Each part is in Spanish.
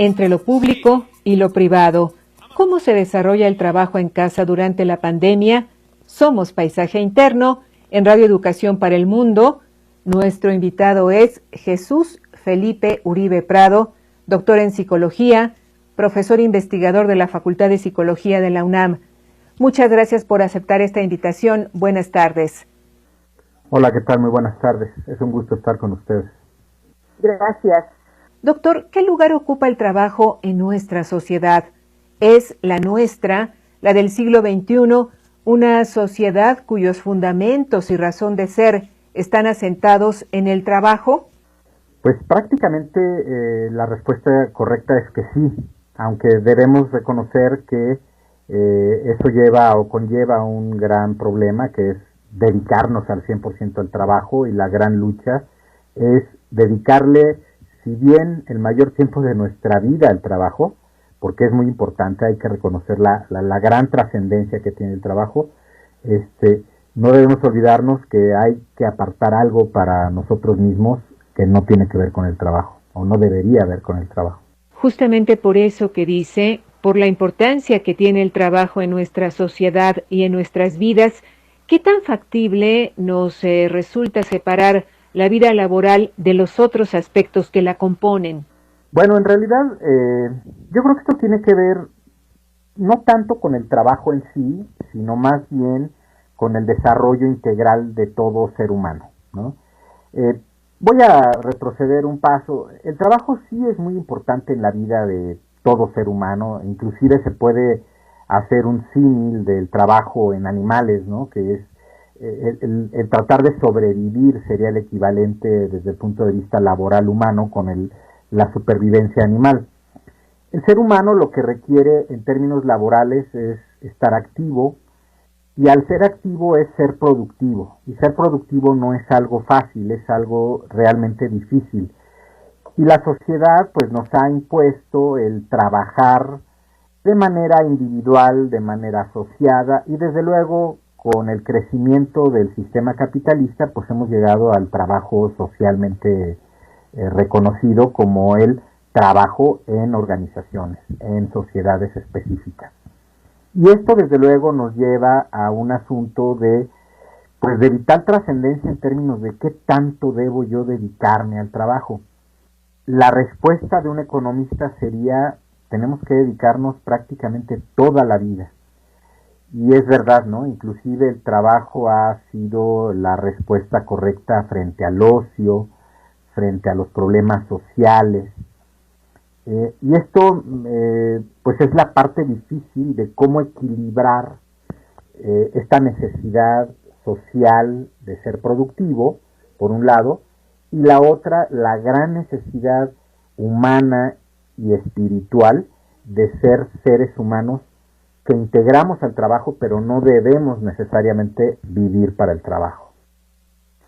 entre lo público y lo privado. ¿Cómo se desarrolla el trabajo en casa durante la pandemia? Somos Paisaje Interno en Radio Educación para el Mundo. Nuestro invitado es Jesús Felipe Uribe Prado, doctor en psicología, profesor investigador de la Facultad de Psicología de la UNAM. Muchas gracias por aceptar esta invitación. Buenas tardes. Hola, ¿qué tal? Muy buenas tardes. Es un gusto estar con ustedes. Gracias. Doctor, ¿qué lugar ocupa el trabajo en nuestra sociedad? ¿Es la nuestra, la del siglo XXI, una sociedad cuyos fundamentos y razón de ser están asentados en el trabajo? Pues prácticamente la respuesta correcta es que sí, aunque debemos reconocer que eso lleva o conlleva un gran problema, que es dedicarnos al 100% al trabajo, y la gran lucha es dedicarle, si bien el mayor tiempo de nuestra vida al trabajo, porque es muy importante, hay que reconocer la gran trascendencia que tiene el trabajo. No debemos olvidarnos que hay que apartar algo para nosotros mismos que no tiene que ver con el trabajo, o no debería ver con el trabajo. Justamente por eso que dice, por la importancia que tiene el trabajo en nuestra sociedad y en nuestras vidas, ¿qué tan factible nos resulta separar la vida laboral de los otros aspectos que la componen? Bueno, en realidad yo creo que esto tiene que ver no tanto con el trabajo en sí, sino más bien con el desarrollo integral de todo ser humano, ¿no? Voy a retroceder un paso. El trabajo sí es muy importante en la vida de todo ser humano, inclusive se puede hacer un símil del trabajo en animales, ¿no? Que es el tratar de sobrevivir sería el equivalente desde el punto de vista laboral humano con la supervivencia animal. El ser humano lo que requiere en términos laborales es estar activo, y al ser activo es ser productivo, y ser productivo no es algo fácil, es algo realmente difícil. Y la sociedad pues nos ha impuesto el trabajar de manera individual, de manera asociada, y desde luego con el crecimiento del sistema capitalista pues hemos llegado al trabajo socialmente reconocido como el trabajo en organizaciones, en sociedades específicas. Y esto desde luego nos lleva a un asunto de vital trascendencia en términos de qué tanto debo yo dedicarme al trabajo. La respuesta de un economista sería: tenemos que dedicarnos prácticamente toda la vida. Y es verdad, ¿no? Inclusive el trabajo ha sido la respuesta correcta frente al ocio, frente a los problemas sociales. Y esto pues es la parte difícil de cómo equilibrar esta necesidad social de ser productivo, por un lado, y la otra, la gran necesidad humana y espiritual de ser seres humanos que integramos al trabajo, pero no debemos necesariamente vivir para el trabajo.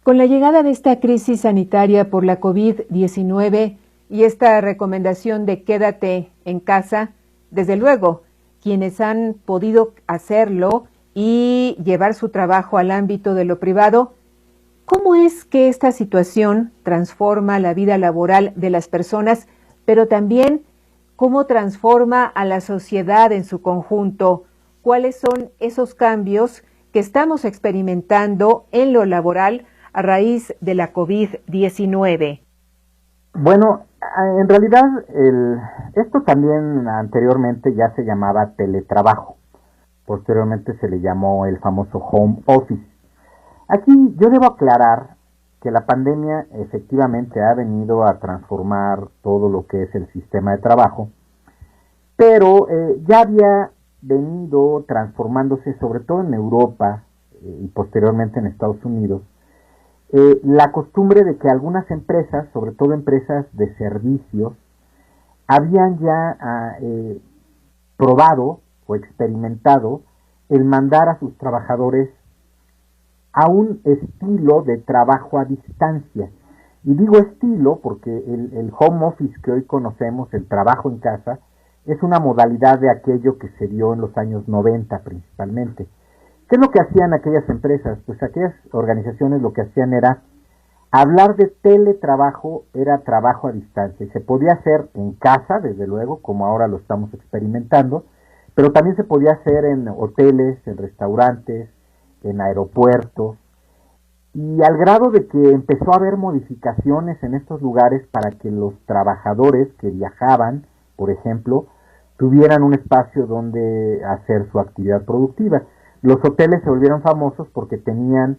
Con la llegada de esta crisis sanitaria por la COVID-19 y esta recomendación de quédate en casa, desde luego, quienes han podido hacerlo y llevar su trabajo al ámbito de lo privado, ¿cómo es que esta situación transforma la vida laboral de las personas, pero también cómo transforma a la sociedad en su conjunto? ¿Cuáles son esos cambios que estamos experimentando en lo laboral a raíz de la COVID-19? Bueno, en realidad esto también anteriormente ya se llamaba teletrabajo. Posteriormente se le llamó el famoso home office. Aquí yo debo aclarar que la pandemia efectivamente ha venido a transformar todo lo que es el sistema de trabajo, pero ya había venido transformándose, sobre todo en Europa y posteriormente en Estados Unidos, la costumbre de que algunas empresas, sobre todo empresas de servicios, habían ya probado o experimentado el mandar a sus trabajadores a un estilo de trabajo a distancia. Y digo estilo porque el home office que hoy conocemos, el trabajo en casa, es una modalidad de aquello que se dio en los años 90 principalmente. ¿Qué es lo que hacían aquellas empresas? Pues aquellas organizaciones lo que hacían era hablar de teletrabajo era trabajo a distancia y se podía hacer en casa, desde luego, como ahora lo estamos experimentando, pero también se podía hacer en hoteles, en restaurantes, en aeropuertos, y al grado de que empezó a haber modificaciones en estos lugares para que los trabajadores que viajaban, por ejemplo, tuvieran un espacio donde hacer su actividad productiva. Los hoteles se volvieron famosos porque tenían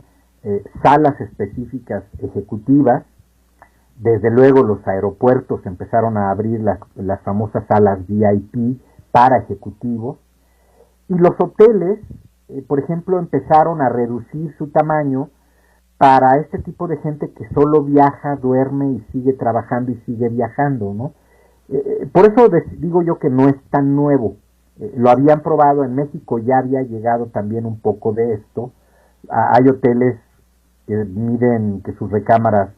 salas específicas ejecutivas. Desde luego los aeropuertos empezaron a abrir las famosas salas VIP para ejecutivos, y los hoteles, por ejemplo, empezaron a reducir su tamaño para este tipo de gente que solo viaja, duerme y sigue trabajando y sigue viajando, ¿no? Por eso digo yo que no es tan nuevo. Lo habían probado en México, ya había llegado también un poco de esto. Hay hoteles que miden que sus recámaras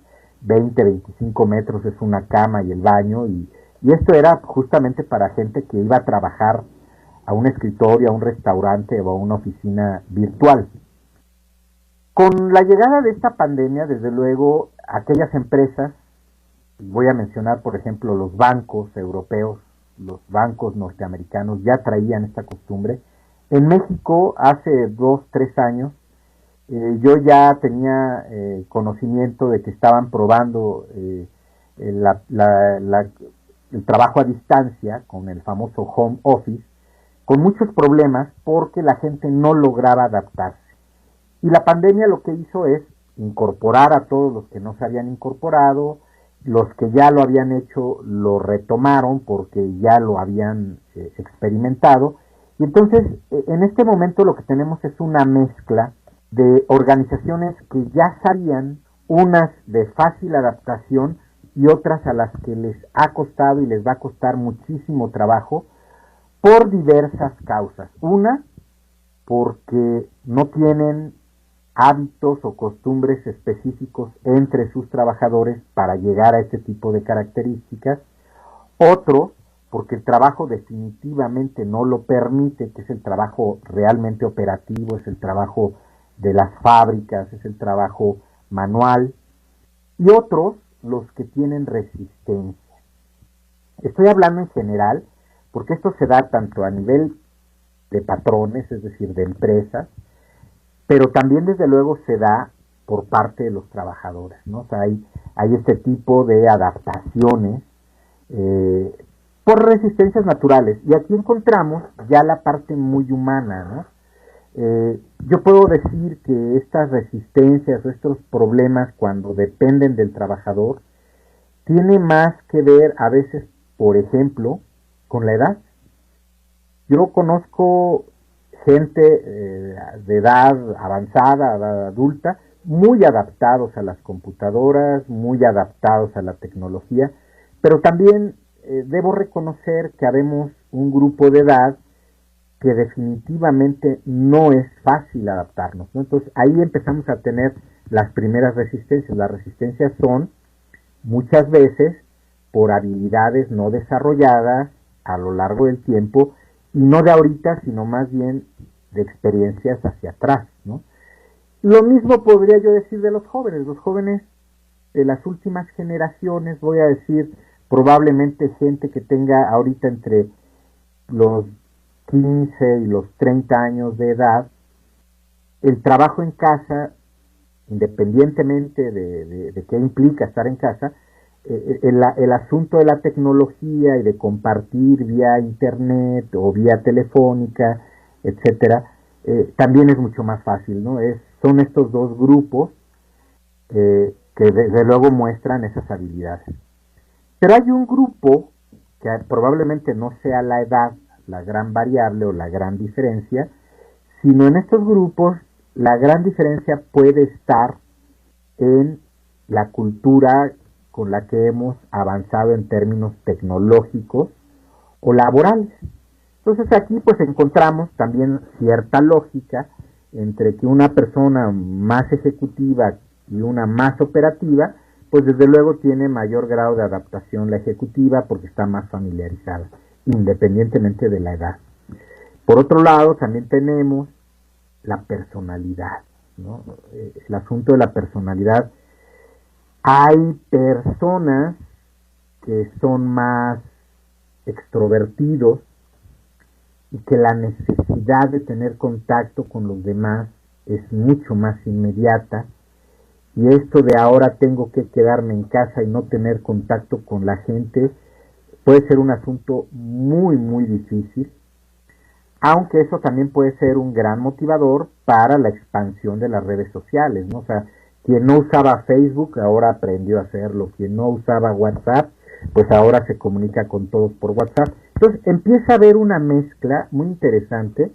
20, 25 metros es una cama y el baño, y esto era justamente para gente que iba a trabajar a un escritorio, a un restaurante o a una oficina virtual. Con la llegada de esta pandemia, desde luego, aquellas empresas, voy a mencionar por ejemplo los bancos europeos, los bancos norteamericanos ya traían esta costumbre. En México hace 2, 3 años yo ya tenía conocimiento de que estaban probando el trabajo a distancia con el famoso home office, con muchos problemas porque la gente no lograba adaptarse. Y la pandemia lo que hizo es incorporar a todos los que no se habían incorporado, los que ya lo habían hecho lo retomaron porque ya lo habían experimentado, y entonces en este momento lo que tenemos es una mezcla de organizaciones que ya sabían, unas de fácil adaptación y otras a las que les ha costado y les va a costar muchísimo trabajo por diversas causas. Una, porque no tienen hábitos o costumbres específicos entre sus trabajadores para llegar a este tipo de características. Otro, porque el trabajo definitivamente no lo permite, que es el trabajo realmente operativo, es el trabajo de las fábricas, es el trabajo manual. Y otros, los que tienen resistencia. Estoy hablando en general, porque esto se da tanto a nivel de patrones, es decir, de empresas, pero también desde luego se da por parte de los trabajadores, ¿no? O sea, hay este tipo de adaptaciones por resistencias naturales, y aquí encontramos ya la parte muy humana, ¿no? Yo puedo decir que estas resistencias o estos problemas, cuando dependen del trabajador, tiene más que ver a veces, por ejemplo, con la edad. Yo conozco gente de edad avanzada, edad adulta, muy adaptados a las computadoras, muy adaptados a la tecnología, pero también debo reconocer que habemos un grupo de edad que definitivamente no es fácil adaptarnos, ¿no? Entonces ahí empezamos a tener las primeras resistencias. Las resistencias son muchas veces por habilidades no desarrolladas a lo largo del tiempo, y no de ahorita, sino más bien de experiencias hacia atrás, ¿no? Lo mismo podría yo decir de los jóvenes de las últimas generaciones, voy a decir probablemente gente que tenga ahorita entre los 15 y los 30 años de edad. El trabajo en casa, independientemente de qué implica estar en casa, el asunto de la tecnología y de compartir vía internet o vía telefónica, etcétera, también es mucho más fácil, ¿no? Son estos dos grupos que desde luego muestran esas habilidades. Pero hay un grupo que probablemente no sea la edad la gran variable o la gran diferencia, sino en estos grupos la gran diferencia puede estar en la cultura con la que hemos avanzado en términos tecnológicos o laborales. Entonces aquí pues encontramos también cierta lógica entre que una persona más ejecutiva y una más operativa, pues desde luego tiene mayor grado de adaptación la ejecutiva porque está más familiarizada, independientemente de la edad. Por otro lado, también tenemos la personalidad, ¿no? El asunto de la personalidad Hay personas que son más extrovertidos y que la necesidad de tener contacto con los demás es mucho más inmediata, y esto de ahora tengo que quedarme en casa y no tener contacto con la gente puede ser un asunto muy muy difícil, aunque eso también puede ser un gran motivador para la expansión de las redes sociales, ¿no? O sea, quien no usaba Facebook ahora aprendió a hacerlo, quien no usaba WhatsApp pues ahora se comunica con todos por WhatsApp. Entonces empieza a haber una mezcla muy interesante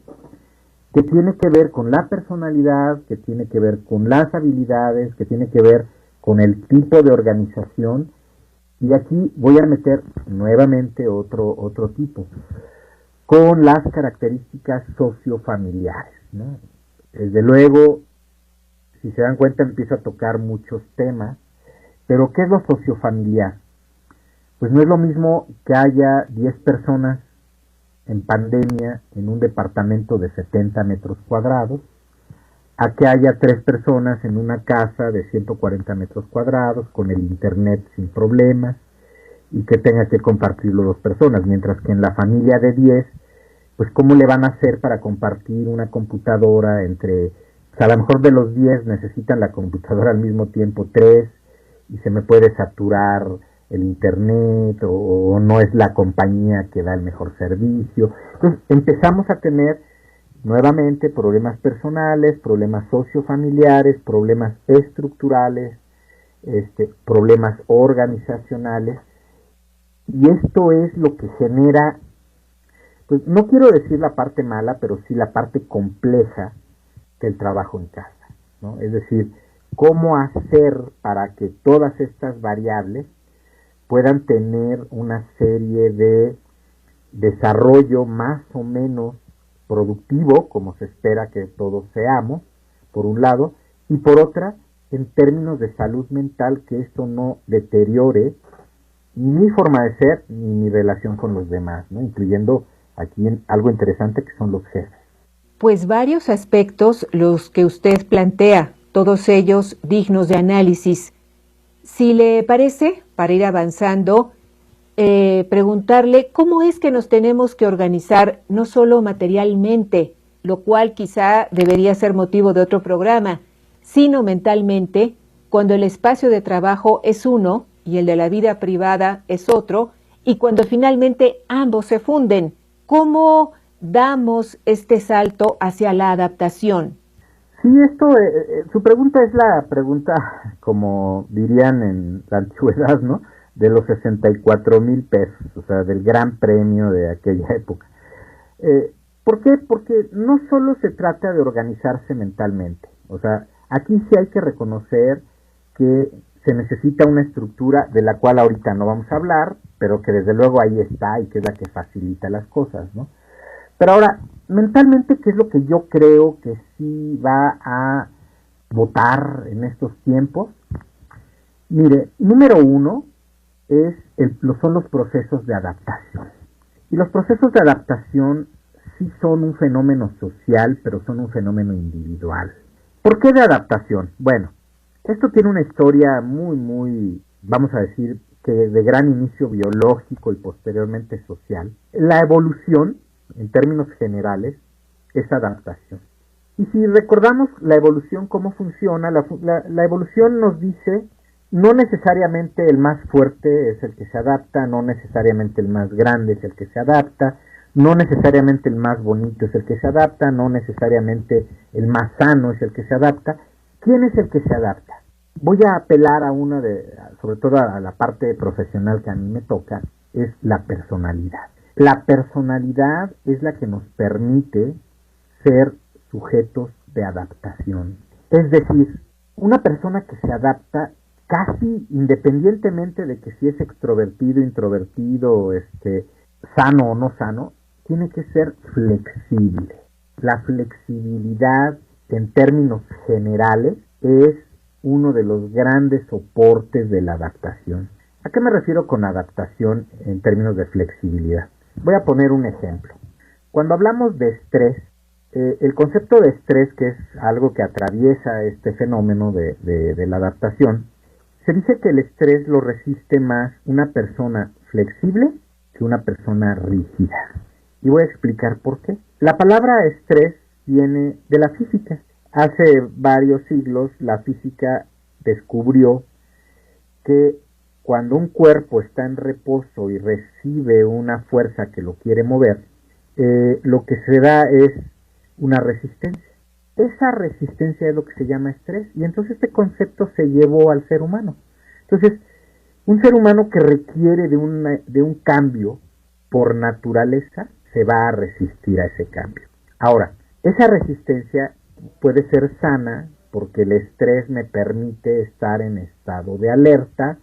que tiene que ver con la personalidad, que tiene que ver con las habilidades, que tiene que ver con el tipo de organización, y aquí voy a meter nuevamente otro tipo, con las características sociofamiliares, ¿no? Desde luego, si se dan cuenta, empiezo a tocar muchos temas, pero ¿qué es lo sociofamiliar? Pues no es lo mismo que haya 10 personas en pandemia en un departamento de 70 metros cuadrados, a que haya 3 personas en una casa de 140 metros cuadrados, con el internet sin problemas, y que tenga que compartirlo 2 personas, mientras que en la familia de 10, pues ¿cómo le van a hacer para compartir una computadora entre, pues a lo mejor de los 10 necesitan la computadora al mismo tiempo 3, y se me puede saturar el internet, o no es la compañía que da el mejor servicio? Entonces empezamos a tener nuevamente problemas personales, problemas sociofamiliares, problemas estructurales, problemas organizacionales, y esto es lo que genera, pues no quiero decir la parte mala, pero sí la parte compleja del trabajo en casa, ¿no? Es decir, cómo hacer para que todas estas variables puedan tener una serie de desarrollo más o menos productivo, como se espera que todos seamos, por un lado, y por otra, en términos de salud mental, que esto no deteriore ni mi forma de ser ni mi relación con los demás, ¿no? Incluyendo aquí algo interesante que son los jefes. Pues varios aspectos los que usted plantea, todos ellos dignos de análisis. Si le parece, para ir avanzando, preguntarle cómo es que nos tenemos que organizar, no solo materialmente, lo cual quizá debería ser motivo de otro programa, sino mentalmente, cuando el espacio de trabajo es uno y el de la vida privada es otro, y cuando finalmente ambos se funden. ¿Cómo damos este salto hacia la adaptación? Sí, su pregunta es la pregunta, como dirían en la antigüedad, ¿no? De los 64,000 pesos, o sea, del gran premio de aquella época. ¿Por qué? Porque no solo se trata de organizarse mentalmente, o sea, aquí sí hay que reconocer que se necesita una estructura de la cual ahorita no vamos a hablar, pero que desde luego ahí está y que es la que facilita las cosas, ¿no? Pero ahora, mentalmente, ¿qué es lo que yo creo que sí va a votar en estos tiempos? Mire, número uno son los procesos de adaptación. Y los procesos de adaptación sí son un fenómeno social, pero son un fenómeno individual. ¿Por qué de adaptación? Bueno, esto tiene una historia muy, vamos a decir, que de gran inicio biológico y posteriormente social. La evolución, en términos generales, es adaptación. Y si recordamos la evolución, cómo funciona, la evolución nos dice, no necesariamente el más fuerte es el que se adapta, no necesariamente el más grande es el que se adapta, no necesariamente el más bonito es el que se adapta, no necesariamente el más sano es el que se adapta. ¿Quién es el que se adapta? Voy a apelar sobre todo a la parte profesional que a mí me toca, es la personalidad. La personalidad es la que nos permite ser sujetos de adaptación. Es decir, una persona que se adapta casi independientemente de que si es extrovertido, introvertido, sano o no sano, tiene que ser flexible. La flexibilidad, en términos generales, es uno de los grandes soportes de la adaptación. ¿A qué me refiero con adaptación en términos de flexibilidad? Voy a poner un ejemplo. Cuando hablamos de estrés, el concepto de estrés, que es algo que atraviesa este fenómeno de la adaptación, Se dice que el estrés lo resiste más una persona flexible que una persona rígida. Y voy a explicar por qué. La palabra estrés viene de la física. Hace varios siglos la física descubrió que cuando un cuerpo está en reposo y recibe una fuerza que lo quiere mover, lo que se da es una resistencia. Esa resistencia es lo que se llama estrés, y entonces este concepto se llevó al ser humano. Entonces, un ser humano que requiere de un cambio por naturaleza se va a resistir a ese cambio. Ahora, esa resistencia puede ser sana porque el estrés me permite estar en estado de alerta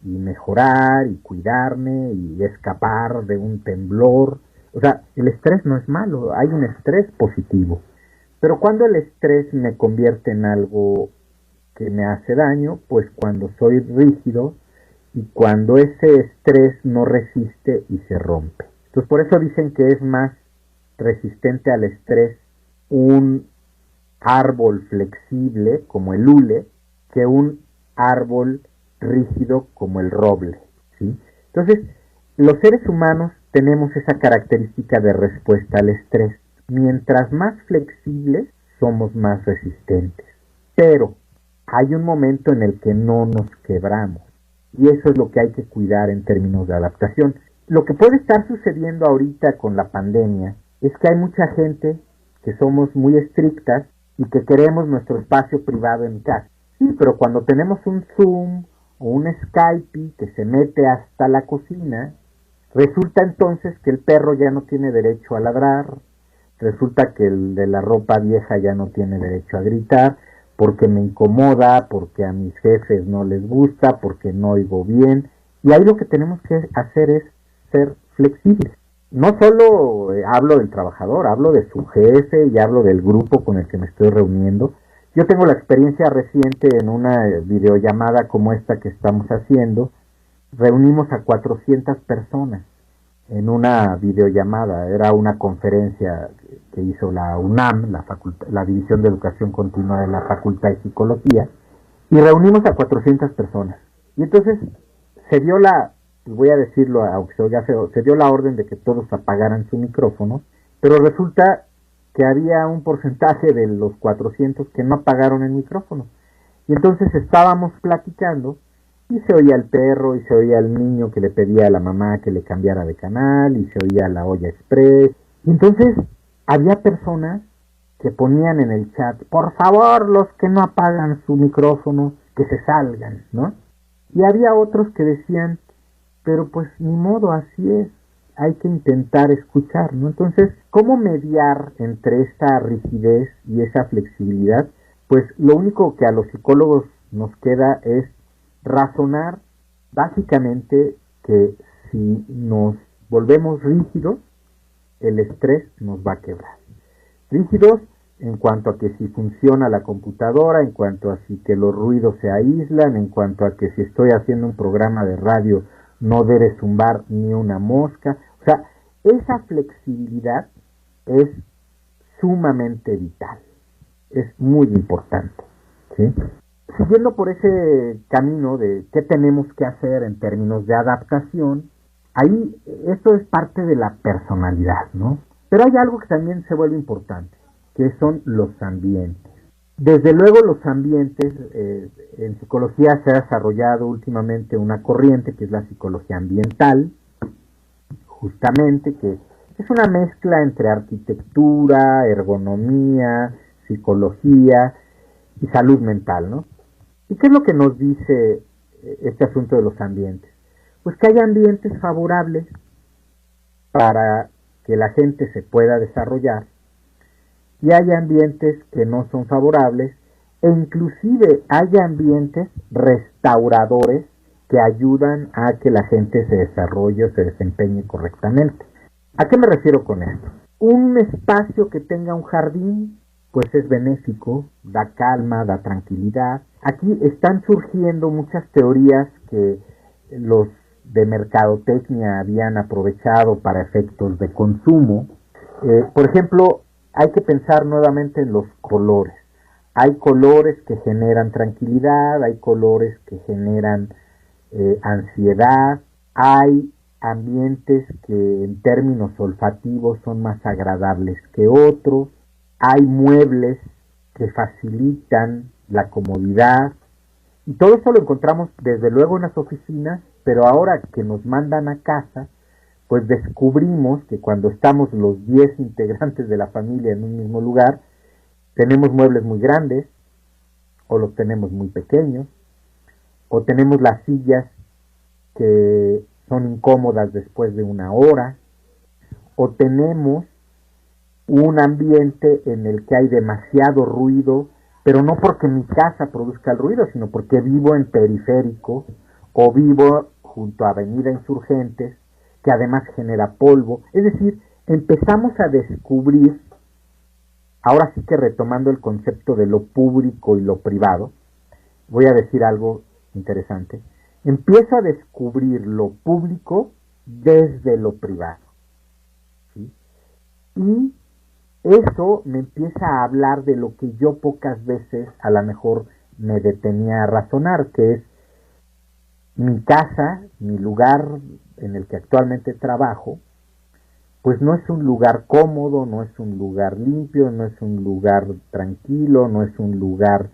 y mejorar y cuidarme y escapar de un temblor. O sea, el estrés no es malo, hay un estrés positivo. Pero cuando el estrés me convierte en algo que me hace daño, pues cuando soy rígido y cuando ese estrés no resiste y se rompe. Entonces por eso dicen que es más resistente al estrés un árbol flexible como el hule que un árbol rígido como el roble, ¿sí? Entonces, los seres humanos tenemos esa característica de respuesta al estrés. Mientras más flexibles, somos más resistentes. Pero hay un momento en el que no nos quebramos. Y eso es lo que hay que cuidar en términos de adaptación. Lo que puede estar sucediendo ahorita con la pandemia es que hay mucha gente que somos muy estrictas y que queremos nuestro espacio privado en casa. Sí, pero cuando tenemos un Zoom o un Skype que se mete hasta la cocina, resulta entonces que el perro ya no tiene derecho a ladrar, resulta que el de la ropa vieja ya no tiene derecho a gritar, porque me incomoda, porque a mis jefes no les gusta, porque no oigo bien. Y ahí lo que tenemos que hacer es ser flexibles. No solo hablo del trabajador, hablo de su jefe y hablo del grupo con el que me estoy reuniendo. Yo tengo la experiencia reciente en una videollamada como esta que estamos haciendo. Reunimos a 400 personas en una videollamada. Era una conferencia que hizo la UNAM, la División de Educación Continua de la Facultad de Psicología, y reunimos a 400 personas. Y entonces se dio voy a decirlo aunque se oiga feo, se dio la orden de que todos apagaran su micrófono, pero resulta que había un porcentaje de los 400 que no apagaron el micrófono. Y entonces estábamos platicando y se oía el perro y se oía el niño que le pedía a la mamá que le cambiara de canal y se oía la olla express. Y entonces había personas que ponían en el chat, por favor, los que no apagan su micrófono, que se salgan, ¿no? Y había otros que decían, pero pues ni modo, así es, hay que intentar escuchar, ¿no? Entonces, ¿cómo mediar entre esta rigidez y esa flexibilidad? Pues lo único que a los psicólogos nos queda es razonar básicamente que si nos volvemos rígidos, el estrés nos va a quebrar. Rígidos en cuanto a que si funciona la computadora, en cuanto a si que los ruidos se aíslan, en cuanto a que si estoy haciendo un programa de radio no debe zumbar ni una mosca. O sea, esa flexibilidad es sumamente vital, es muy importante, ¿sí? Siguiendo por ese camino de qué tenemos que hacer en términos de adaptación, ahí esto es parte de la personalidad, ¿no? Pero hay algo que también se vuelve importante, que son los ambientes. Desde luego los ambientes, en psicología se ha desarrollado últimamente una corriente que es la psicología ambiental, justamente que es una mezcla entre arquitectura, ergonomía, psicología y salud mental, ¿no? ¿Y qué es lo que nos dice este asunto de los ambientes? Pues que hay ambientes favorables para que la gente se pueda desarrollar y hay ambientes que no son favorables e inclusive hay ambientes restauradores que ayudan a que la gente se desarrolle o se desempeñe correctamente. ¿A qué me refiero con esto? Un espacio que tenga un jardín, pues es benéfico, da calma, da tranquilidad. Aquí están surgiendo muchas teorías que los de mercadotecnia habían aprovechado para efectos de consumo. Por ejemplo, hay que pensar nuevamente en los colores. hay colores que generan tranquilidad, hay colores que generan ansiedad, hay ambientes que en términos olfativos son más agradables que otros, hay muebles que facilitan la comodidad, y todo eso lo encontramos desde luego en las oficinas, pero ahora que nos mandan a casa, pues descubrimos que cuando estamos los 10 integrantes de la familia en un mismo lugar, tenemos muebles muy grandes, o los tenemos muy pequeños, o tenemos las sillas que son incómodas después de una hora, o tenemos un ambiente en el que hay demasiado ruido, pero no porque mi casa produzca el ruido, sino porque vivo en periférico, o vivo junto a Avenida Insurgentes, que además genera polvo. Es decir, empezamos a descubrir, ahora sí que retomando el concepto de lo público y lo privado, voy a decir algo interesante, empiezo a descubrir lo público desde lo privado, ¿sí? Y eso me empieza a hablar de lo que yo pocas veces a lo mejor me detenía a razonar, que es mi casa, mi lugar en el que actualmente trabajo, pues no es un lugar cómodo, no es un lugar limpio, no es un lugar tranquilo, no es un lugar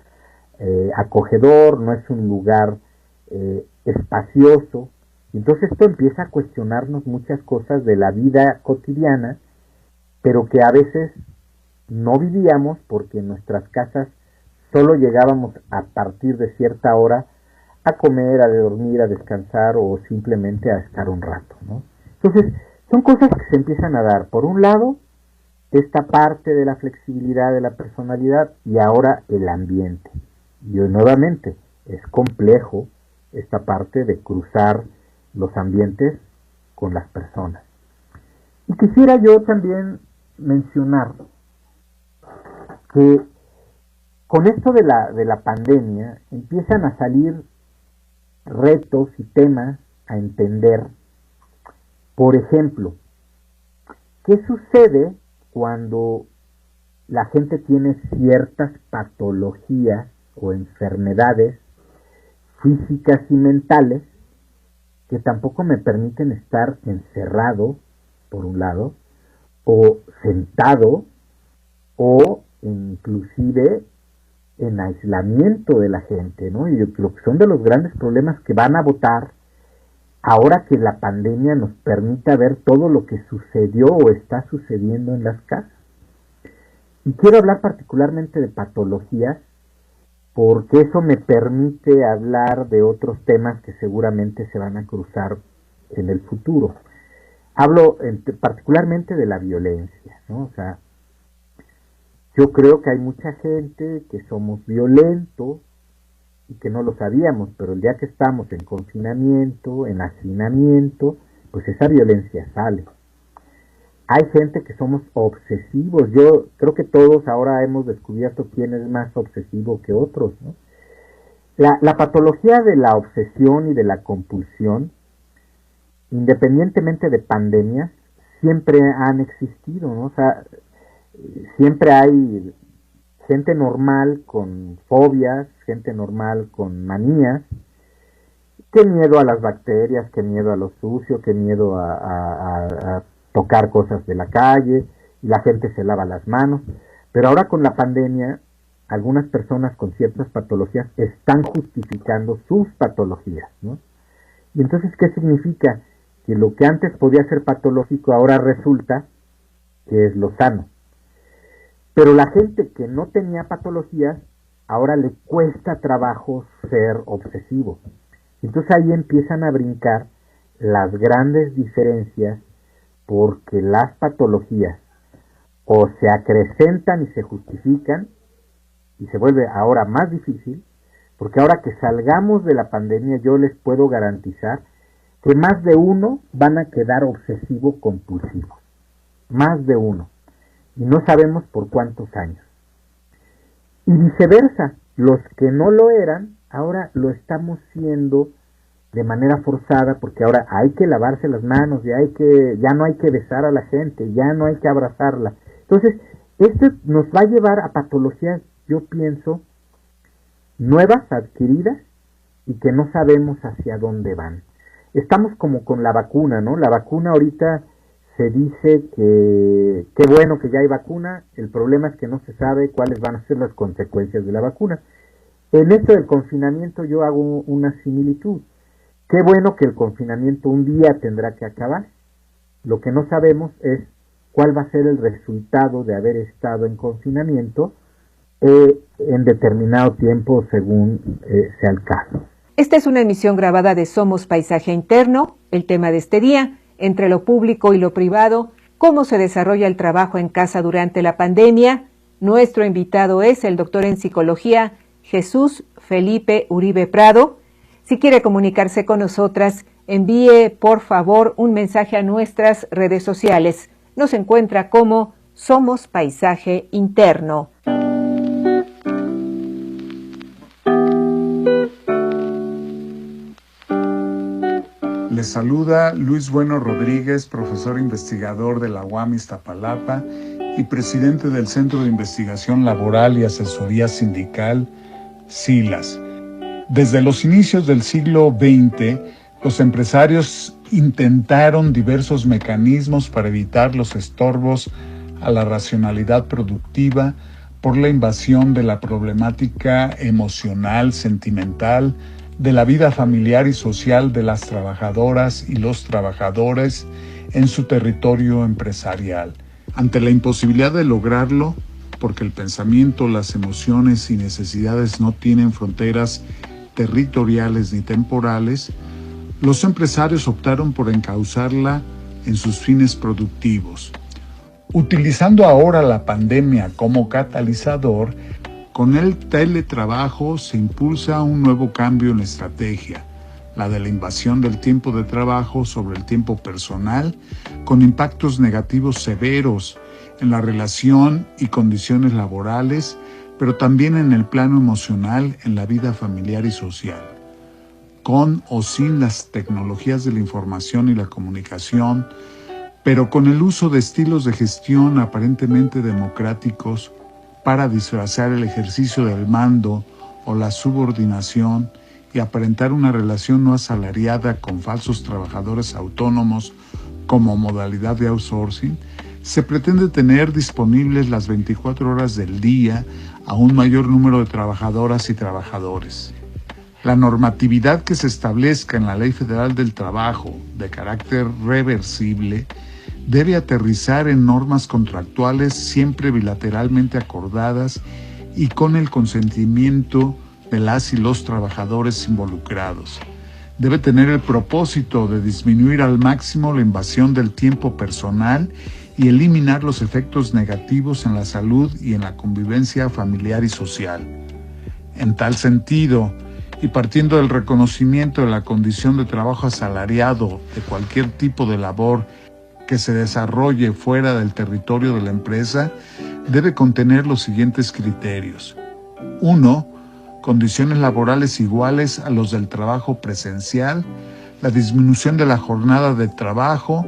acogedor, no es un lugar espacioso. Entonces esto empieza a cuestionarnos muchas cosas de la vida cotidiana, pero que a veces no vivíamos porque en nuestras casas solo llegábamos a partir de cierta hora a comer, a dormir, a descansar o simplemente a estar un rato, ¿no? Entonces, son cosas que se empiezan a dar. Por un lado, esta parte de la flexibilidad de la personalidad y ahora el ambiente. Y nuevamente, es complejo esta parte de cruzar los ambientes con las personas. Y quisiera yo también mencionar que con esto de la pandemia empiezan a salir retos y temas a entender. Por ejemplo, ¿qué sucede cuando la gente tiene ciertas patologías o enfermedades físicas y mentales que tampoco me permiten estar encerrado, por un lado, o sentado, o inclusive en aislamiento de la gente, ¿no? Y lo que son de los grandes problemas que van a votar ahora que la pandemia nos permita ver todo lo que sucedió o está sucediendo en las casas. Y quiero hablar particularmente de patologías, porque eso me permite hablar de otros temas que seguramente se van a cruzar en el futuro. Hablo particularmente de la violencia, ¿no? O sea, yo creo que hay mucha gente que somos violentos y que no lo sabíamos, pero el día que estamos en confinamiento, en hacinamiento, pues esa violencia sale. Hay gente que somos obsesivos. Yo creo que todos ahora hemos descubierto quién es más obsesivo que otros, ¿no? La patología de la obsesión y de la compulsión, independientemente de pandemias, siempre han existido, ¿no? O sea, siempre hay gente normal con fobias, gente normal con manías, qué miedo a las bacterias, qué miedo a lo sucio, qué miedo a tocar cosas de la calle, y la gente se lava las manos. Pero ahora con la pandemia, algunas personas con ciertas patologías están justificando sus patologías, ¿no? Y entonces, ¿qué significa? Que lo que antes podía ser patológico ahora resulta que es lo sano. Pero la gente que no tenía patologías, ahora le cuesta trabajo ser obsesivo. Entonces ahí empiezan a brincar las grandes diferencias, porque las patologías o se acrecentan y se justifican, y se vuelve ahora más difícil, porque ahora que salgamos de la pandemia yo les puedo garantizar que más de uno van a quedar obsesivo-compulsivos. Más de uno. Y no sabemos por cuántos años. Y viceversa, los que no lo eran, ahora lo estamos siendo de manera forzada, porque ahora hay que lavarse las manos, ya no hay que besar a la gente, ya no hay que abrazarla. Entonces, esto nos va a llevar a patologías, yo pienso, nuevas, adquiridas, y que no sabemos hacia dónde van. Estamos como con la vacuna, ¿no? La vacuna ahorita se dice que qué bueno que ya hay vacuna, el problema es que no se sabe cuáles van a ser las consecuencias de la vacuna. En esto del confinamiento yo hago una similitud. Qué bueno que el confinamiento un día tendrá que acabar. Lo que no sabemos es cuál va a ser el resultado de haber estado en confinamiento en determinado tiempo según sea el caso. Esta es una emisión grabada de Somos Paisaje Interno. El tema de este día, entre lo público y lo privado, cómo se desarrolla el trabajo en casa durante la pandemia. Nuestro invitado es el doctor en psicología Jesús Felipe Uribe Prado. Si quiere comunicarse con nosotras, envíe por favor un mensaje a nuestras redes sociales. Nos encuentra como Somos Paisaje Interno. Les saluda Luis Bueno Rodríguez, profesor investigador de la UAM Iztapalapa y presidente del Centro de Investigación Laboral y Asesoría Sindical, CILAS. Desde los inicios del siglo XX, los empresarios intentaron diversos mecanismos para evitar los estorbos a la racionalidad productiva por la invasión de la problemática emocional, sentimental, de la vida familiar y social de las trabajadoras y los trabajadores en su territorio empresarial. Ante la imposibilidad de lograrlo, porque el pensamiento, las emociones y necesidades no tienen fronteras territoriales ni temporales, los empresarios optaron por encauzarla en sus fines productivos. Utilizando ahora la pandemia como catalizador, con el teletrabajo se impulsa un nuevo cambio en la estrategia, la de la invasión del tiempo de trabajo sobre el tiempo personal, con impactos negativos severos en la relación y condiciones laborales, pero también en el plano emocional, en la vida familiar y social. Con o sin las tecnologías de la información y la comunicación, pero con el uso de estilos de gestión aparentemente democráticos para disfrazar el ejercicio del mando o la subordinación y aparentar una relación no asalariada con falsos trabajadores autónomos como modalidad de outsourcing, se pretende tener disponibles las 24 horas del día a un mayor número de trabajadoras y trabajadores. La normatividad que se establezca en la Ley Federal del Trabajo, de carácter reversible, debe aterrizar en normas contractuales siempre bilateralmente acordadas y con el consentimiento de las y los trabajadores involucrados. Debe tener el propósito de disminuir al máximo la invasión del tiempo personal y eliminar los efectos negativos en la salud y en la convivencia familiar y social. En tal sentido, y partiendo del reconocimiento de la condición de trabajo asalariado de cualquier tipo de labor que se desarrolle fuera del territorio de la empresa, debe contener los siguientes criterios. 1. Condiciones laborales iguales a los del trabajo presencial, la disminución de la jornada de trabajo,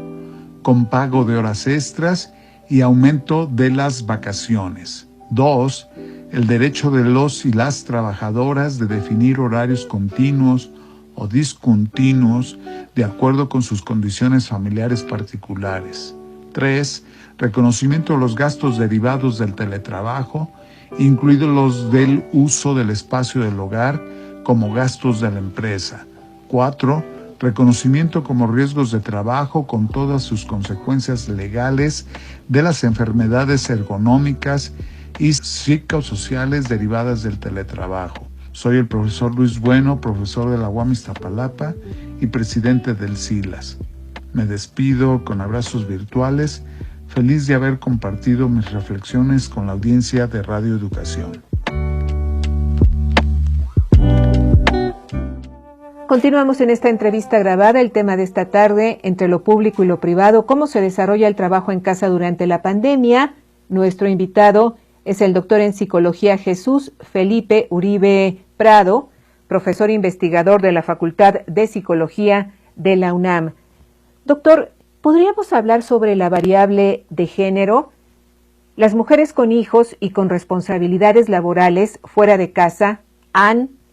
con pago de horas extras y aumento de las vacaciones. 2. El derecho de los y las trabajadoras de definir horarios continuos o discontinuos de acuerdo con sus condiciones familiares particulares. 3. Reconocimiento de los gastos derivados del teletrabajo, incluidos los del uso del espacio del hogar como gastos de la empresa. 4. Reconocimiento como riesgos de trabajo con todas sus consecuencias legales de las enfermedades ergonómicas y psicosociales derivadas del teletrabajo. Soy el profesor Luis Bueno, profesor de la UAM Iztapalapa y presidente del CILAS. Me despido con abrazos virtuales, feliz de haber compartido mis reflexiones con la audiencia de Radio Educación. Continuamos en esta entrevista grabada. El tema de esta tarde, entre lo público y lo privado, cómo se desarrolla el trabajo en casa durante la pandemia. Nuestro invitado es el doctor en psicología Jesús Felipe Uribe Prado, profesor investigador de la Facultad de Psicología de la UNAM. Doctor, ¿podríamos hablar sobre la variable de género? Las mujeres con hijos y con responsabilidades laborales fuera de casa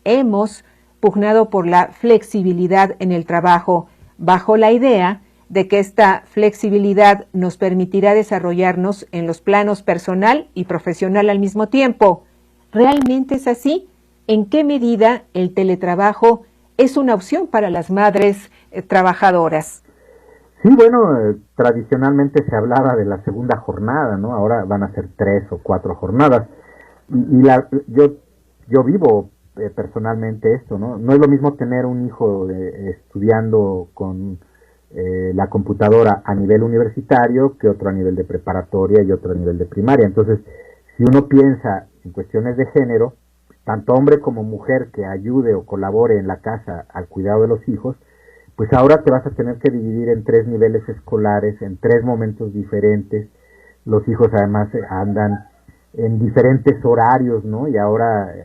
hemos pugnado por la flexibilidad en el trabajo, bajo la idea de que esta flexibilidad nos permitirá desarrollarnos en los planos personal y profesional al mismo tiempo. ¿Realmente es así? ¿En qué medida el teletrabajo es una opción para las madres trabajadoras? Sí, bueno, tradicionalmente se hablaba de la segunda jornada, ¿no? Ahora van a ser 3 o 4 jornadas. Yo vivo personalmente esto, ¿no? No es lo mismo tener un hijo estudiando con la computadora a nivel universitario que otro a nivel de preparatoria y otro a nivel de primaria. Entonces, si uno piensa en cuestiones de género, tanto hombre como mujer que ayude o colabore en la casa al cuidado de los hijos, pues ahora te vas a tener que dividir en 3 niveles escolares, en 3 momentos diferentes. Los hijos además andan en diferentes horarios, ¿no? Y ahora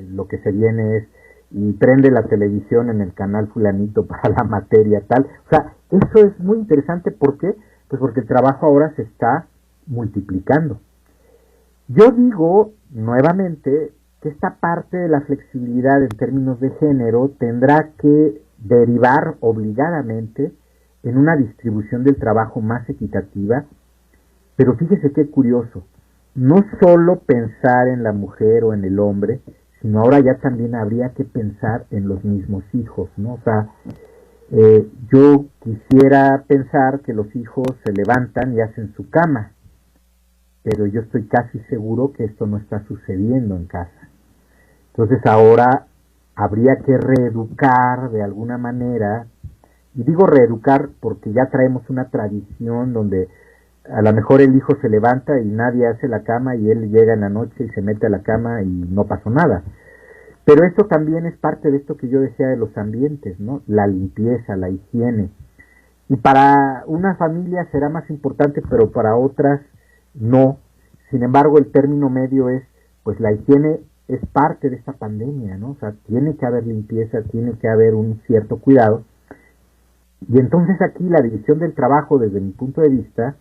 lo que se viene es, y prende la televisión en el canal fulanito para la materia tal. O sea, eso es muy interesante. ¿Por qué? Pues porque el trabajo ahora se está multiplicando. Yo digo nuevamente que esta parte de la flexibilidad en términos de género tendrá que derivar obligadamente en una distribución del trabajo más equitativa, pero fíjese qué curioso, no solo pensar en la mujer o en el hombre, sino ahora ya también habría que pensar en los mismos hijos, ¿no? O sea, yo quisiera pensar que los hijos se levantan y hacen su cama, pero yo estoy casi seguro que esto no está sucediendo en casa. Entonces ahora habría que reeducar de alguna manera, y digo reeducar porque ya traemos una tradición donde a lo mejor el hijo se levanta y nadie hace la cama y él llega en la noche y se mete a la cama y no pasó nada. Pero esto también es parte de esto que yo decía de los ambientes, ¿no? La limpieza, la higiene. Y para una familia será más importante, pero para otras no. Sin embargo, el término medio es, pues la higiene es parte de esta pandemia, ¿no? O sea, tiene que haber limpieza, tiene que haber un cierto cuidado. Y entonces aquí la división del trabajo, desde mi punto de vista,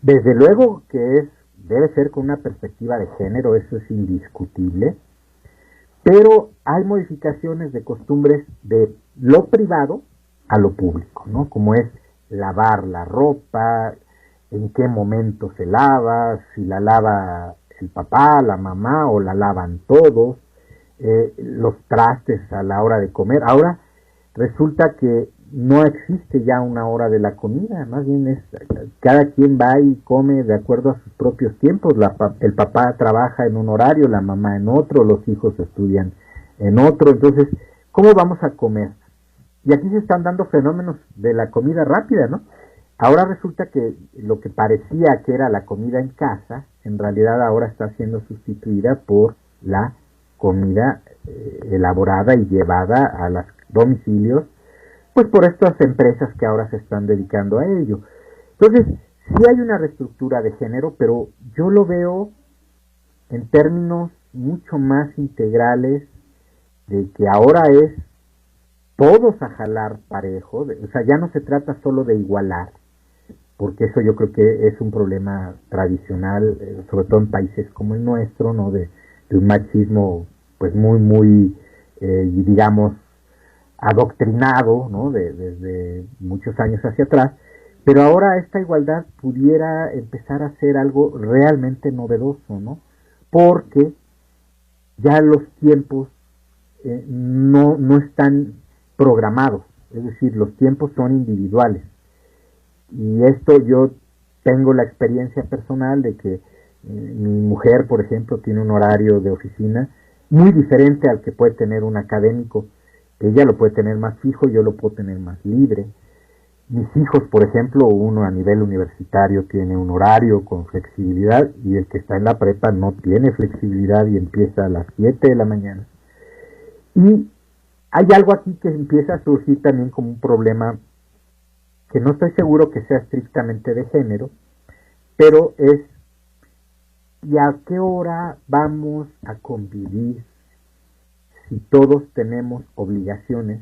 desde luego que debe ser con una perspectiva de género, eso es indiscutible, pero hay modificaciones de costumbres de lo privado a lo público, ¿no? Como es lavar la ropa, en qué momento se lava, si la lava el papá, la mamá o la lavan todos, los trastes a la hora de comer. Ahora resulta que no existe ya una hora de la comida, más bien es cada quien va y come de acuerdo a sus propios tiempos. El papá trabaja en un horario, la mamá en otro, los hijos estudian en otro. Entonces, ¿cómo vamos a comer? Y aquí se están dando fenómenos de la comida rápida, ¿no? Ahora resulta que lo que parecía que era la comida en casa, en realidad ahora está siendo sustituida por la comida elaborada y llevada a los domicilios, pues por estas empresas que ahora se están dedicando a ello. Entonces, sí hay una reestructura de género, pero yo lo veo en términos mucho más integrales, de que ahora es todos a jalar parejo, o sea, ya no se trata solo de igualar, porque eso yo creo que es un problema tradicional, sobre todo en países como el nuestro, ¿no? De un machismo pues muy digamos adoctrinado, ¿no? Desde muchos años hacia atrás, pero ahora esta igualdad pudiera empezar a ser algo realmente novedoso, ¿no? Porque ya los tiempos no están programados, es decir, los tiempos son individuales. Y esto yo tengo la experiencia personal de que mi mujer, por ejemplo, tiene un horario de oficina muy diferente al que puede tener un académico. Ella lo puede tener más fijo, yo lo puedo tener más libre. Mis hijos, por ejemplo, uno a nivel universitario tiene un horario con flexibilidad y el que está en la prepa no tiene flexibilidad y empieza a las 7 de la mañana. Y hay algo aquí que empieza a surgir también como un problema que no estoy seguro que sea estrictamente de género, pero es ¿y a qué hora vamos a convivir si todos tenemos obligaciones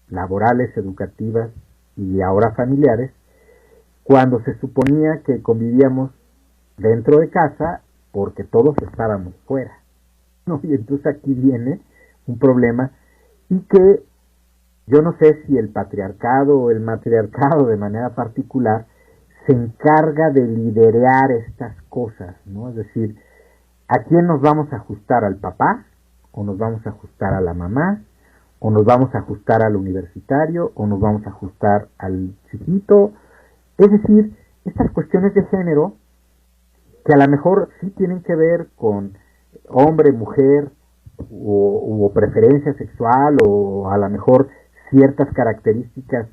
laborales, educativas y ahora familiares, cuando se suponía que convivíamos dentro de casa porque todos estábamos fuera, ¿no? Y entonces aquí viene un problema y que yo no sé si el patriarcado o el matriarcado de manera particular se encarga de liderar estas cosas, ¿no? Es decir, ¿a quién nos vamos a ajustar? ¿Al papá? ¿O nos vamos a ajustar a la mamá? ¿O nos vamos a ajustar al universitario? ¿O nos vamos a ajustar al chiquito? Es decir, estas cuestiones de género que a lo mejor sí tienen que ver con hombre, mujer, o preferencia sexual, o a lo mejor ciertas características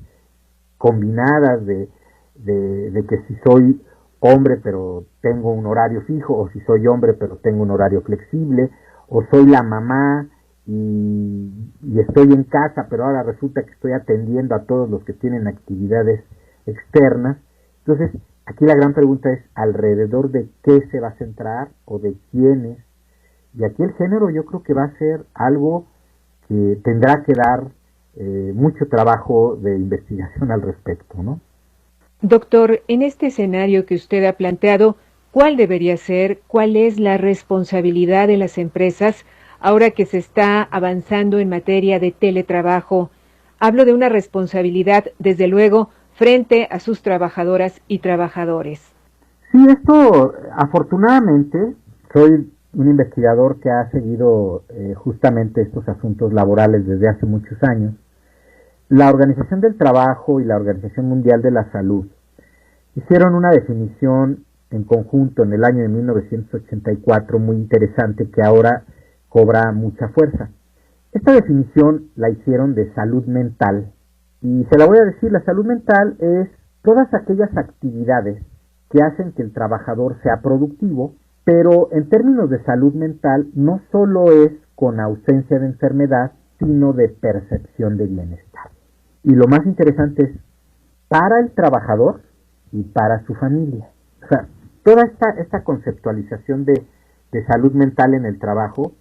combinadas de que si soy hombre pero tengo un horario fijo, o si soy hombre pero tengo un horario flexible, o soy la mamá y estoy en casa pero ahora resulta que estoy atendiendo a todos los que tienen actividades externas. Entonces, aquí la gran pregunta es alrededor de qué se va a centrar o de quiénes. Y aquí el género yo creo que va a ser algo que tendrá que dar mucho trabajo de investigación al respecto, ¿no? Doctor, en este escenario que usted ha planteado, ¿cuál debería ser, cuál es la responsabilidad de las empresas ahora que se está avanzando en materia de teletrabajo? Hablo de una responsabilidad, desde luego, frente a sus trabajadoras y trabajadores. Sí, esto afortunadamente soy un investigador que ha seguido justamente estos asuntos laborales desde hace muchos años. La Organización del Trabajo y la Organización Mundial de la Salud hicieron una definición en conjunto en el año de 1984 muy interesante que ahora cobra mucha fuerza. Esta definición la hicieron de salud mental y se la voy a decir, la salud mental es todas aquellas actividades que hacen que el trabajador sea productivo, pero en términos de salud mental no solo es con ausencia de enfermedad, sino de percepción de bienestar. Y lo más interesante es para el trabajador y para su familia. O sea, toda esta conceptualización de salud mental en el trabajo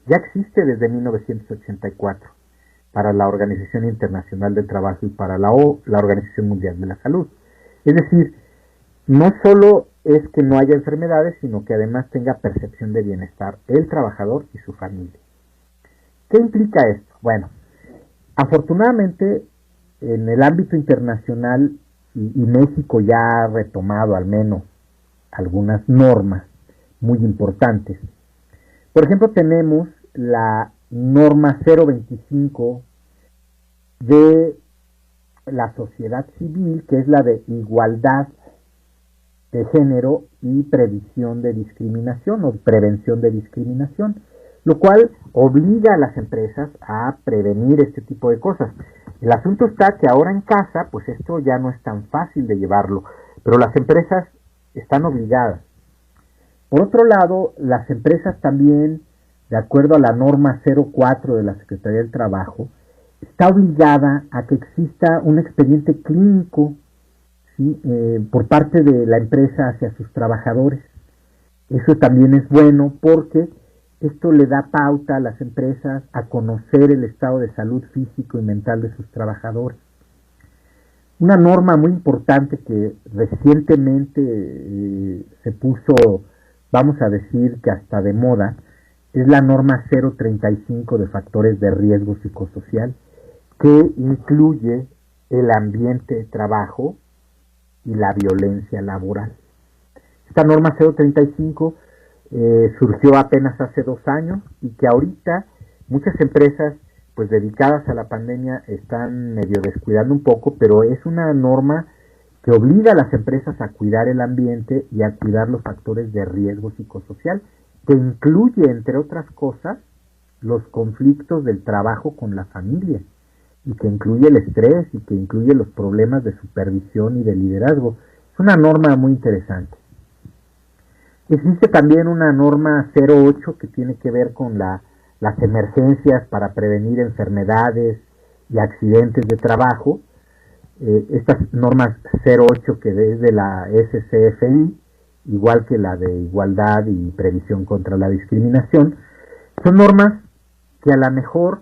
ya existe desde 1984 para la Organización Internacional del Trabajo y para la Organización Mundial de la Salud. Es decir, no solo es que no haya enfermedades, sino que además tenga percepción de bienestar el trabajador y su familia. ¿Qué implica esto? Bueno, afortunadamente en el ámbito internacional y México ya ha retomado al menos algunas normas muy importantes. Por ejemplo, tenemos la norma 025 de la sociedad civil, que es la de igualdad de género y prevención de discriminación o prevención de discriminación, lo cual obliga a las empresas a prevenir este tipo de cosas. El asunto está que ahora en casa, pues esto ya no es tan fácil de llevarlo, pero las empresas están obligadas. Por otro lado, las empresas también, de acuerdo a la norma 04 de la Secretaría del Trabajo, está obligada a que exista un expediente clínico, ¿sí? Por parte de la empresa hacia sus trabajadores. Eso también es bueno porque esto le da pauta a las empresas a conocer el estado de salud físico y mental de sus trabajadores. Una norma muy importante que recientemente se puso, vamos a decir que hasta de moda, es la norma 035 de factores de riesgo psicosocial, que incluye el ambiente de trabajo y la violencia laboral. Esta norma 035 surgió apenas hace 2 años y que ahorita muchas empresas pues dedicadas a la pandemia están medio descuidando un poco, pero es una norma que obliga a las empresas a cuidar el ambiente y a cuidar los factores de riesgo psicosocial, que incluye, entre otras cosas, los conflictos del trabajo con la familia, y que incluye el estrés, y que incluye los problemas de supervisión y de liderazgo. Es una norma muy interesante. Existe también una norma 08 que tiene que ver con las emergencias para prevenir enfermedades y accidentes de trabajo. Estas normas 08 que es de la SCFI, igual que la de igualdad y previsión contra la discriminación, son normas que a lo mejor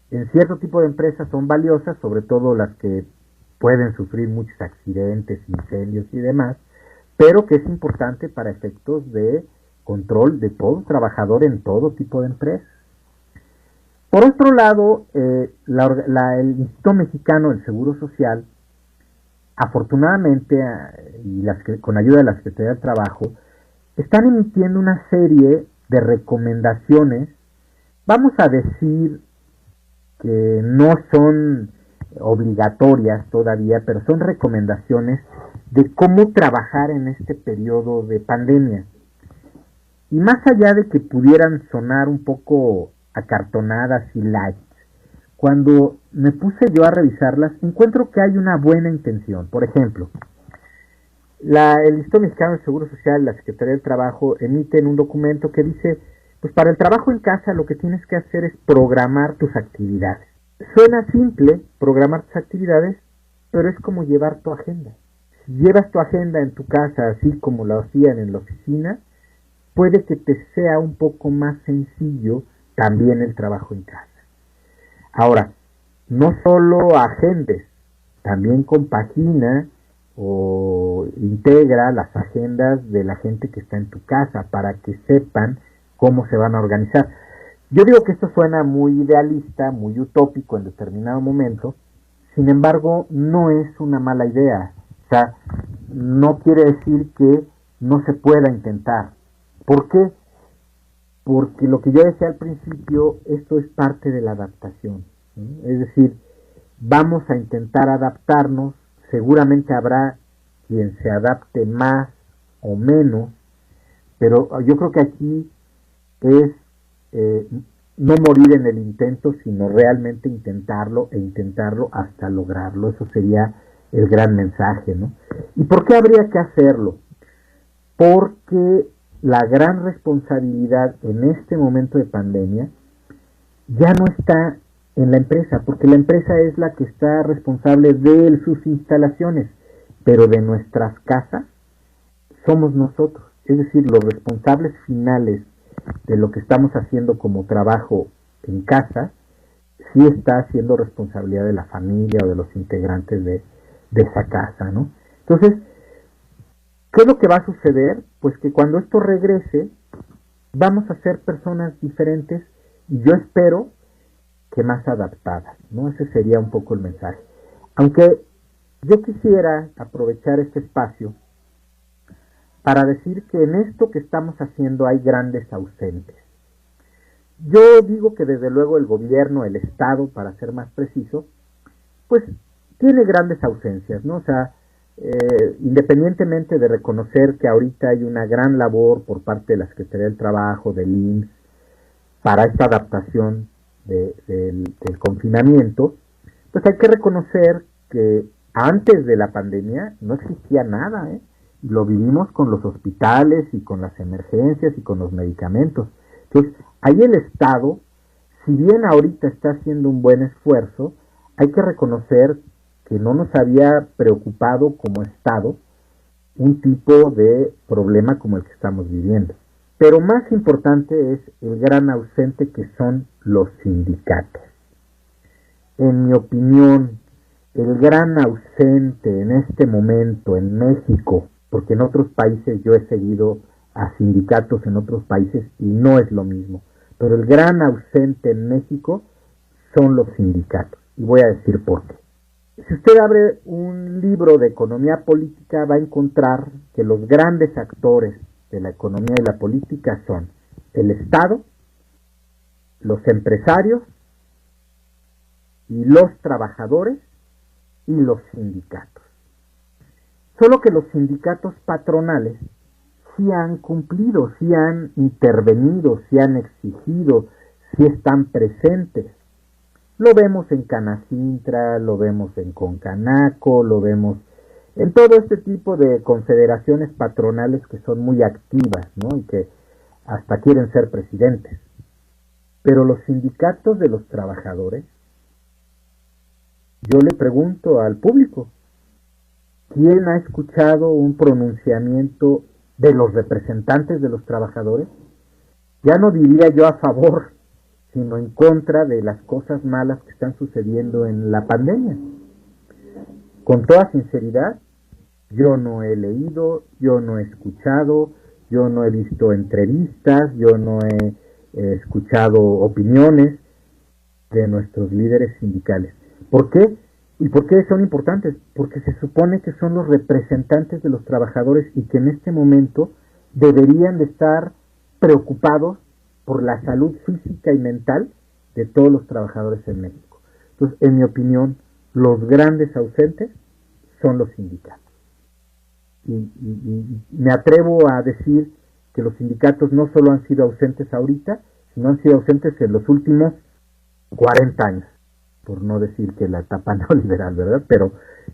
en cierto tipo de empresas son valiosas, sobre todo las que pueden sufrir muchos accidentes, incendios y demás, pero que es importante para efectos de control de todo trabajador en todo tipo de empresas. Por otro lado, el Instituto Mexicano del Seguro Social, afortunadamente, con ayuda de la Secretaría del Trabajo, están emitiendo una serie de recomendaciones, vamos a decir que no son obligatorias todavía, pero son recomendaciones de cómo trabajar en este periodo de pandemia. Y más allá de que pudieran sonar un poco acartonadas y light, cuando me puse yo a revisarlas, encuentro que hay una buena intención. Por ejemplo, el Instituto Mexicano del Seguro Social y la Secretaría del Trabajo emiten un documento que dice, pues para el trabajo en casa lo que tienes que hacer es programar tus actividades. Suena simple programar tus actividades, pero es como llevar tu agenda. Si llevas tu agenda en tu casa así como la hacían en la oficina, puede que te sea un poco más sencillo también el trabajo en casa. Ahora, no solo agendes, también compagina o integra las agendas de la gente que está en tu casa para que sepan cómo se van a organizar. Yo digo que esto suena muy idealista, muy utópico en determinado momento, sin embargo, no es una mala idea. O sea, no quiere decir que no se pueda intentar. ¿Por qué? Porque lo que yo decía al principio, esto es parte de la adaptación, ¿sí? Es decir, vamos a intentar adaptarnos, seguramente habrá quien se adapte más o menos, pero yo creo que aquí es no morir en el intento, sino realmente intentarlo e intentarlo hasta lograrlo. Eso sería el gran mensaje, ¿no? ¿Y por qué habría que hacerlo? Porque la gran responsabilidad en este momento de pandemia ya no está en la empresa, porque la empresa es la que está responsable de sus instalaciones, pero de nuestras casas somos nosotros, es decir, los responsables finales de lo que estamos haciendo como trabajo en casa, sí está siendo responsabilidad de la familia o de los integrantes de esa casa, ¿no? Entonces, ¿qué es lo que va a suceder? Pues que cuando esto regrese, vamos a ser personas diferentes y yo espero que más adaptadas, ¿no? Ese sería un poco el mensaje. Aunque yo quisiera aprovechar este espacio para decir que en esto que estamos haciendo hay grandes ausentes. Yo digo que desde luego el gobierno, el Estado, para ser más preciso, pues tiene grandes ausencias, ¿no? O sea, independientemente de reconocer que ahorita hay una gran labor por parte de la Secretaría del Trabajo, del IMSS, para esta adaptación del confinamiento, pues hay que reconocer que antes de la pandemia no existía nada, ¿eh? Lo vivimos con los hospitales y con las emergencias y con los medicamentos. Entonces, ahí el Estado, si bien ahorita está haciendo un buen esfuerzo, hay que reconocer que no nos había preocupado como Estado un tipo de problema como el que estamos viviendo. Pero más importante es el gran ausente que son los sindicatos. En mi opinión, el gran ausente en este momento en México, porque en otros países yo he seguido a sindicatos en otros países y no es lo mismo, pero el gran ausente en México son los sindicatos. Y voy a decir por qué. Si usted abre un libro de economía política, va a encontrar que los grandes actores de la economía y la política son el Estado, los empresarios y los trabajadores y los sindicatos. Solo que los sindicatos patronales sí han cumplido, sí han intervenido, sí han exigido, sí están presentes. Lo vemos en Canacintra, lo vemos en Concanaco, lo vemos en todo este tipo de confederaciones patronales que son muy activas, ¿no? Y que hasta quieren ser presidentes. Pero los sindicatos de los trabajadores, yo le pregunto al público, ¿quién ha escuchado un pronunciamiento de los representantes de los trabajadores? Ya no diría yo a favor, sino en contra de las cosas malas que están sucediendo en la pandemia. Con toda sinceridad, Yo no he leído, yo no he escuchado, yo no he visto entrevistas, yo no he escuchado opiniones de nuestros líderes sindicales. ¿Por qué? ¿Y por qué son importantes? Porque se supone que son los representantes de los trabajadores y que en este momento deberían de estar preocupados por la salud física y mental de todos los trabajadores en México. Entonces, en mi opinión, los grandes ausentes son los sindicatos. Y me atrevo a decir que los sindicatos no solo han sido ausentes ahorita, sino han sido ausentes en los últimos 40 años, por no decir que la etapa neoliberal, ¿verdad? Pero,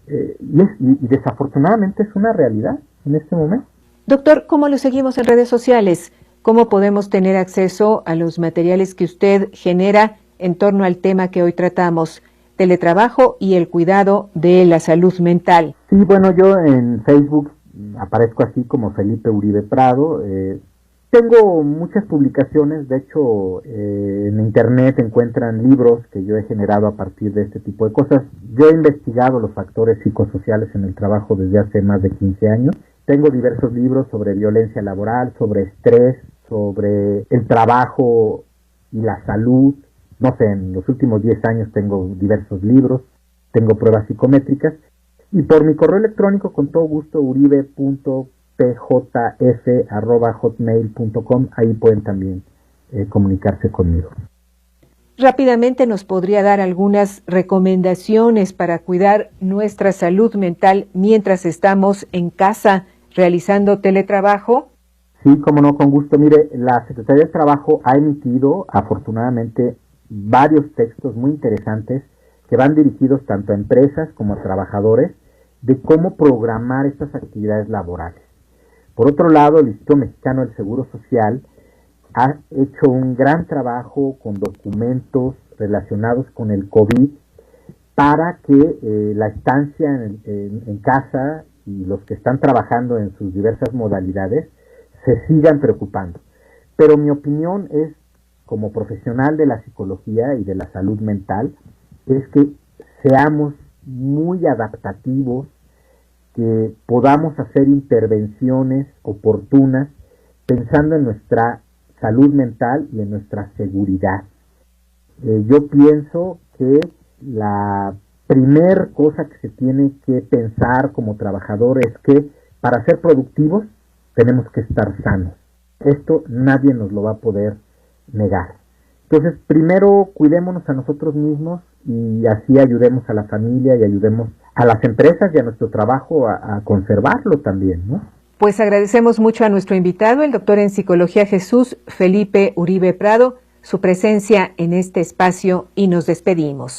y desafortunadamente es una realidad en este momento. Doctor, ¿cómo lo seguimos en redes sociales? ¿Cómo podemos tener acceso a los materiales que usted genera en torno al tema que hoy tratamos, teletrabajo y el cuidado de la salud mental? Sí, bueno, yo en Facebook aparezco así como Felipe Uribe Prado. Tengo muchas publicaciones, de hecho en internet encuentran libros que yo he generado a partir de este tipo de cosas. Yo he investigado los factores psicosociales en el trabajo desde hace más de 15 años. Tengo diversos libros sobre violencia laboral, sobre estrés, sobre el trabajo y la salud. No sé, en los últimos 10 años tengo diversos libros, tengo pruebas psicométricas. Y por mi correo electrónico, con todo gusto, uribe.pjf@hotmail.com, ahí pueden también comunicarse conmigo. Rápidamente, ¿nos podría dar algunas recomendaciones para cuidar nuestra salud mental mientras estamos en casa realizando teletrabajo? Sí, como no, con gusto. Mire, la Secretaría de Trabajo ha emitido, afortunadamente, varios textos muy interesantes que van dirigidos tanto a empresas como a trabajadores de cómo programar estas actividades laborales. Por otro lado, el Instituto Mexicano del Seguro Social ha hecho un gran trabajo con documentos relacionados con el COVID para que la estancia en casa y los que están trabajando en sus diversas modalidades se sigan preocupando. Pero mi opinión es, como profesional de la psicología y de la salud mental, es que seamos muy adaptativos, que podamos hacer intervenciones oportunas pensando en nuestra salud mental y en nuestra seguridad. Yo pienso que la primer cosa que se tiene que pensar como trabajador es que para ser productivos tenemos que estar sanos. Esto nadie nos lo va a poder negar. Entonces, primero cuidémonos a nosotros mismos y así ayudemos a la familia y ayudemos a las empresas y a nuestro trabajo a conservarlo también, ¿no? Pues agradecemos mucho a nuestro invitado, el doctor en Psicología Jesús Felipe Uribe Prado, su presencia en este espacio y nos despedimos.